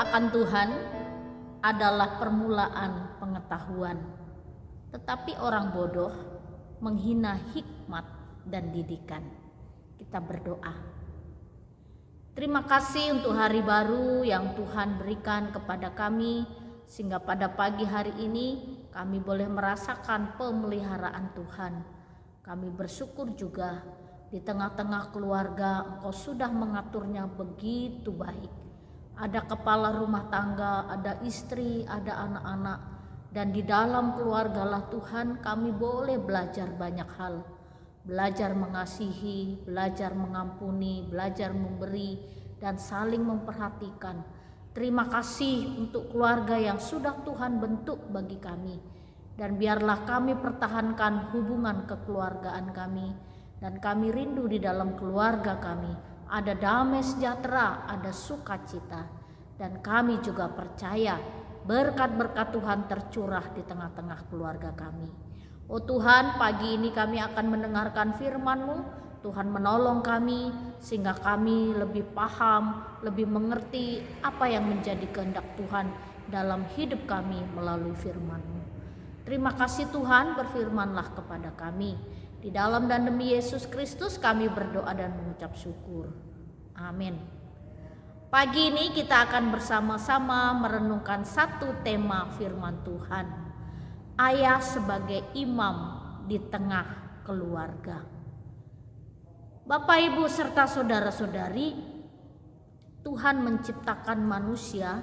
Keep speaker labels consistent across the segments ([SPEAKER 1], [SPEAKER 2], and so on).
[SPEAKER 1] akan Tuhan adalah permulaan pengetahuan, tetapi orang bodoh menghina hikmat dan didikan. Kita berdoa. Terima kasih untuk hari baru yang Tuhan berikan kepada kami, sehingga pada pagi hari ini kami boleh merasakan pemeliharaan Tuhan. Kami bersyukur juga di tengah-tengah keluarga Engkau sudah mengaturnya begitu baik. Ada kepala rumah tangga, ada istri, ada anak-anak, dan di dalam keluarga lah Tuhan kami boleh belajar banyak hal. Belajar mengasihi, belajar mengampuni, belajar memberi, dan saling memperhatikan. Terima kasih untuk keluarga yang sudah Tuhan bentuk bagi kami. Dan biarlah kami pertahankan hubungan kekeluargaan kami. Dan kami rindu di dalam keluarga kami ada damai sejahtera, ada sukacita. Dan kami juga percaya berkat-berkat Tuhan tercurah di tengah-tengah keluarga kami. Oh Tuhan, pagi ini kami akan mendengarkan firman-Mu. Tuhan menolong kami sehingga kami lebih paham, lebih mengerti apa yang menjadi kehendak Tuhan dalam hidup kami melalui firman-Mu. Terima kasih Tuhan, berfirmanlah kepada kami. Di dalam dan demi Yesus Kristus kami berdoa dan mengucap syukur. Amin. Pagi ini kita akan bersama-sama merenungkan satu tema firman Tuhan. Ayah sebagai imam di tengah keluarga. Bapak, Ibu, serta saudara-saudari, Tuhan menciptakan manusia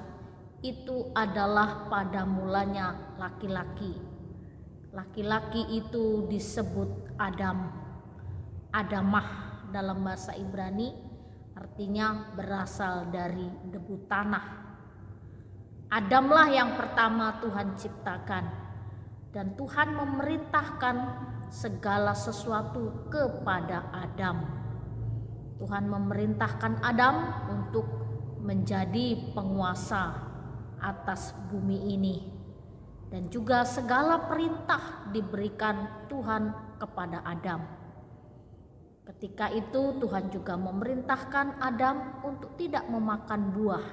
[SPEAKER 1] itu adalah pada mulanya laki-laki. Laki-laki itu disebut Adam. Adamah dalam bahasa Ibrani artinya berasal dari debu tanah. Adamlah yang pertama Tuhan ciptakan. Dan Tuhan memerintahkan segala sesuatu kepada Adam. Tuhan memerintahkan Adam untuk menjadi penguasa atas bumi ini. Dan juga segala perintah diberikan Tuhan kepada Adam. Ketika itu Tuhan juga memerintahkan Adam untuk tidak memakan buah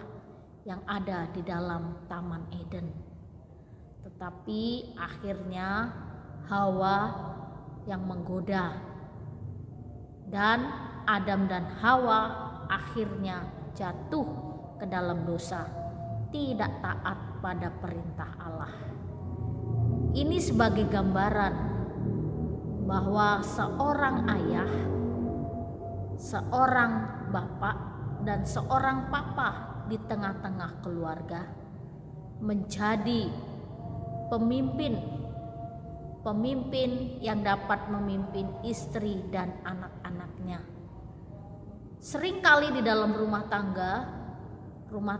[SPEAKER 1] yang ada di dalam Taman Eden. Tetapi akhirnya Hawa yang menggoda, dan Adam dan Hawa akhirnya jatuh ke dalam dosa, tidak taat pada perintah Allah. Ini sebagai gambaran bahwa seorang ayah, seorang bapak, dan seorang papa di tengah-tengah keluarga menjadi pemimpin yang dapat memimpin istri dan anak-anaknya. Seringkali di dalam rumah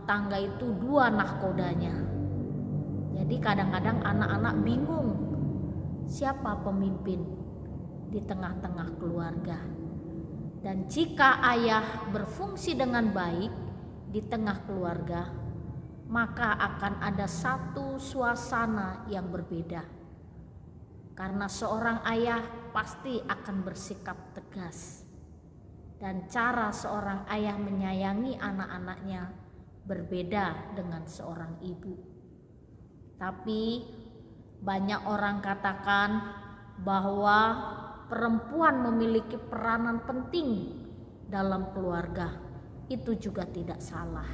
[SPEAKER 1] tangga itu dua nahkodanya. Jadi kadang-kadang anak-anak bingung siapa pemimpin di tengah-tengah keluarga. Dan jika ayah berfungsi dengan baik di tengah keluarga, maka akan ada satu suasana yang berbeda. Karena seorang ayah pasti akan bersikap tegas. Dan cara seorang ayah menyayangi anak-anaknya berbeda dengan seorang ibu. Tapi banyak orang katakan bahwa perempuan memiliki peranan penting dalam keluarga. Itu juga tidak salah.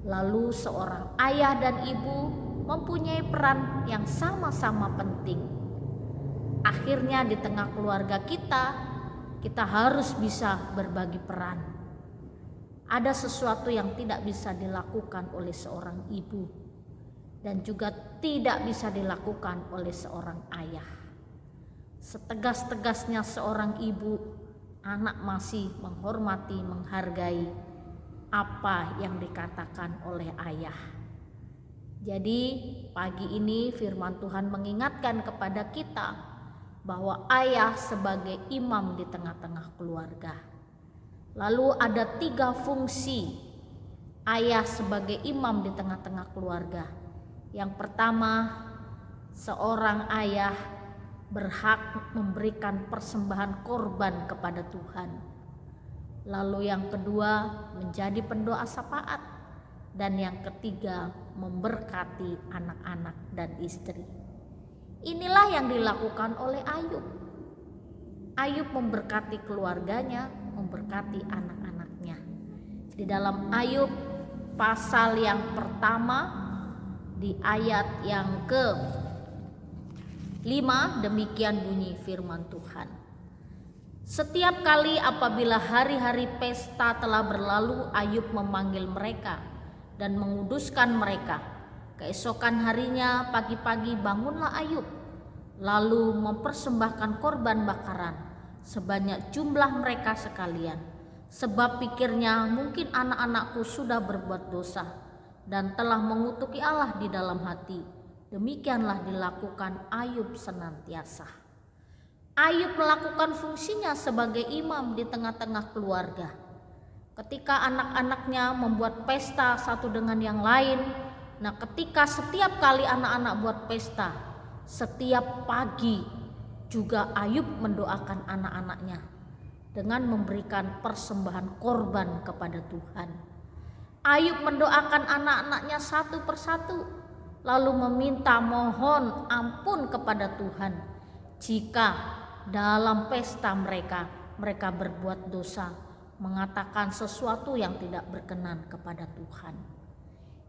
[SPEAKER 1] Lalu seorang ayah dan ibu mempunyai peran yang sama-sama penting. Akhirnya di tengah keluarga kita harus bisa berbagi peran. Ada sesuatu yang tidak bisa dilakukan oleh seorang ibu dan juga tidak bisa dilakukan oleh seorang ayah. Setegas-tegasnya seorang ibu, anak masih menghormati, menghargai apa yang dikatakan oleh ayah. Jadi pagi ini firman Tuhan mengingatkan kepada kita bahwa ayah sebagai imam di tengah-tengah keluarga. Lalu ada 3 fungsi ayah sebagai imam di tengah-tengah keluarga. Yang pertama, seorang ayah berhak memberikan persembahan korban kepada Tuhan. Lalu yang kedua, menjadi pendoa syafaat. Dan yang ketiga, memberkati anak-anak dan istri. Inilah yang dilakukan oleh Ayub. Ayub memberkati keluarganya, memberkati anak-anaknya. Di dalam Ayub pasal yang pertama di ayat yang ke-5, demikian bunyi firman Tuhan. Setiap kali apabila hari-hari pesta telah berlalu, Ayub memanggil mereka dan menguduskan mereka. Keesokan harinya pagi-pagi bangunlah Ayub, lalu mempersembahkan korban bakaran sebanyak jumlah mereka sekalian. Sebab pikirnya, mungkin anak-anakku sudah berbuat dosa dan telah mengutuki Allah di dalam hati. Demikianlah dilakukan Ayub senantiasa. Ayub melakukan fungsinya sebagai imam di tengah-tengah keluarga. Ketika anak-anaknya membuat pesta satu dengan yang lain, ketika setiap kali anak-anak buat pesta, setiap pagi juga Ayub mendoakan anak-anaknya dengan memberikan persembahan korban kepada Tuhan. Ayub mendoakan anak-anaknya satu persatu, lalu meminta mohon ampun kepada Tuhan jika dalam pesta mereka berbuat dosa, mengatakan sesuatu yang tidak berkenan kepada Tuhan.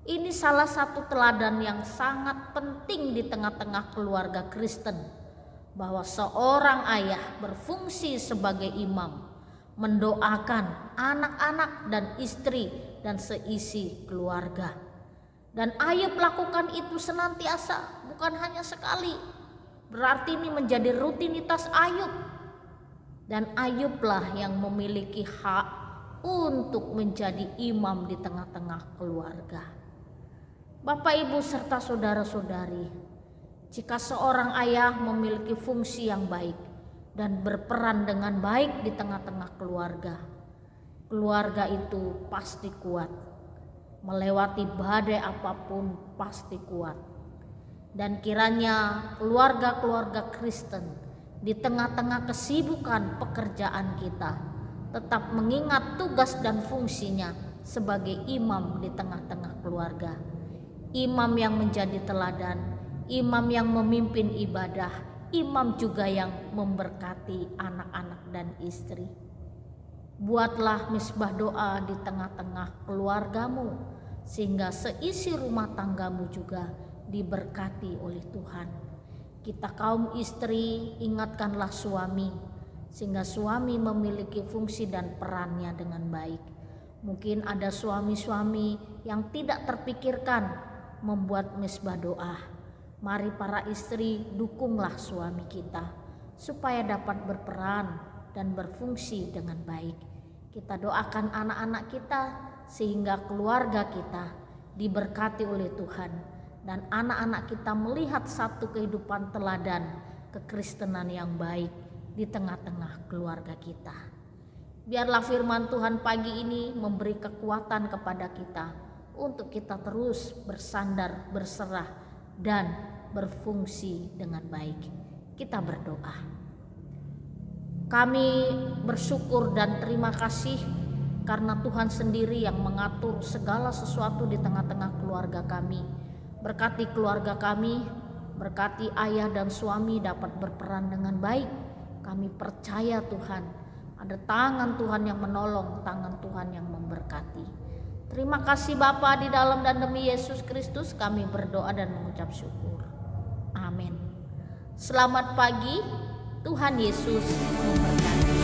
[SPEAKER 1] Ini salah satu teladan yang sangat penting di tengah-tengah keluarga Kristen, bahwa seorang ayah berfungsi sebagai imam, mendoakan anak-anak dan istri dan seisi keluarga. Dan Ayub lakukan itu senantiasa, bukan hanya sekali. Berarti ini menjadi rutinitas Ayub. Dan Ayublah yang memiliki hak untuk menjadi imam di tengah-tengah keluarga. Bapak, Ibu, serta saudara-saudari, jika seorang ayah memiliki fungsi yang baik dan berperan dengan baik di tengah-tengah keluarga, keluarga itu pasti kuat. Melewati badai apapun pasti kuat. Dan kiranya keluarga-keluarga Kristen di tengah-tengah kesibukan pekerjaan kita tetap mengingat tugas dan fungsinya sebagai imam di tengah-tengah keluarga. Imam yang menjadi teladan, imam yang memimpin ibadah, imam juga yang memberkati anak-anak dan istri. Buatlah misbah doa di tengah-tengah keluargamu, sehingga seisi rumah tanggamu juga diberkati oleh Tuhan. Kita kaum istri, ingatkanlah suami, sehingga suami memiliki fungsi dan perannya dengan baik. Mungkin ada suami-suami yang tidak terpikirkan membuat misbah doa. Mari para istri, dukunglah suami kita supaya dapat berperan dan berfungsi dengan baik. Kita doakan anak-anak kita sehingga keluarga kita diberkati oleh Tuhan, dan anak-anak kita melihat satu kehidupan teladan kekristenan yang baik di tengah-tengah keluarga kita. Biarlah firman Tuhan pagi ini memberi kekuatan kepada kita untuk kita terus bersandar, berserah, dan berfungsi dengan baik. Kita berdoa. Kami bersyukur dan terima kasih karena Tuhan sendiri yang mengatur segala sesuatu di tengah-tengah keluarga kami. Berkati keluarga kami, berkati ayah dan suami dapat berperan dengan baik. Kami percaya Tuhan, ada tangan Tuhan yang menolong, tangan Tuhan yang memberkati. Terima kasih Bapa, di dalam dan demi Yesus Kristus kami berdoa dan mengucap syukur. Amin. Selamat pagi, Tuhan Yesus memberkati.